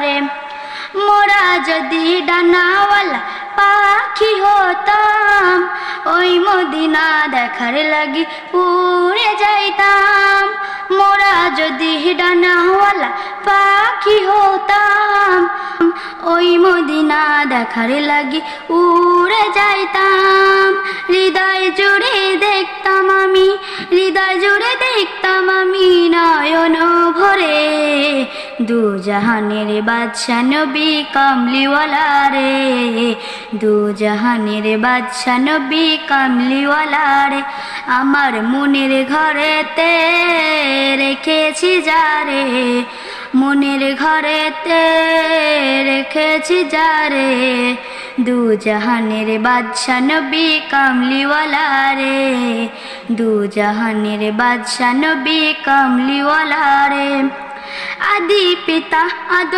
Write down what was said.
রে। মোরা যদি ডানাওয়ালা পাখি হতাম, ওই মদিনা দেখার লাগি উড়ে যাইতাম। মোরা যদি ডানাওয়ালা পাখি হতাম, ওই মদিনা দেখার লাগি উড়ে যাইতাম। হৃদয় জুড়ে দেখতাম আমি, হৃদয় জুড়ে দেখতাম আমি নয়ন ভরে, দু জাহানের বাদশা নবী কামলিওয়ালা রে। দু জাহানের বাদশা নবী কামলিওয়ালা রে। আমার মনের ঘরেতে রেখেছি যারে, মনের ঘরেতে রেখেছি যারে, দু জাহানের বাদশা নবী কামলিওয়ালা রে। দু জাহানের বাদশা নবী কামলিওয়ালা রে। আদি পিতা আদম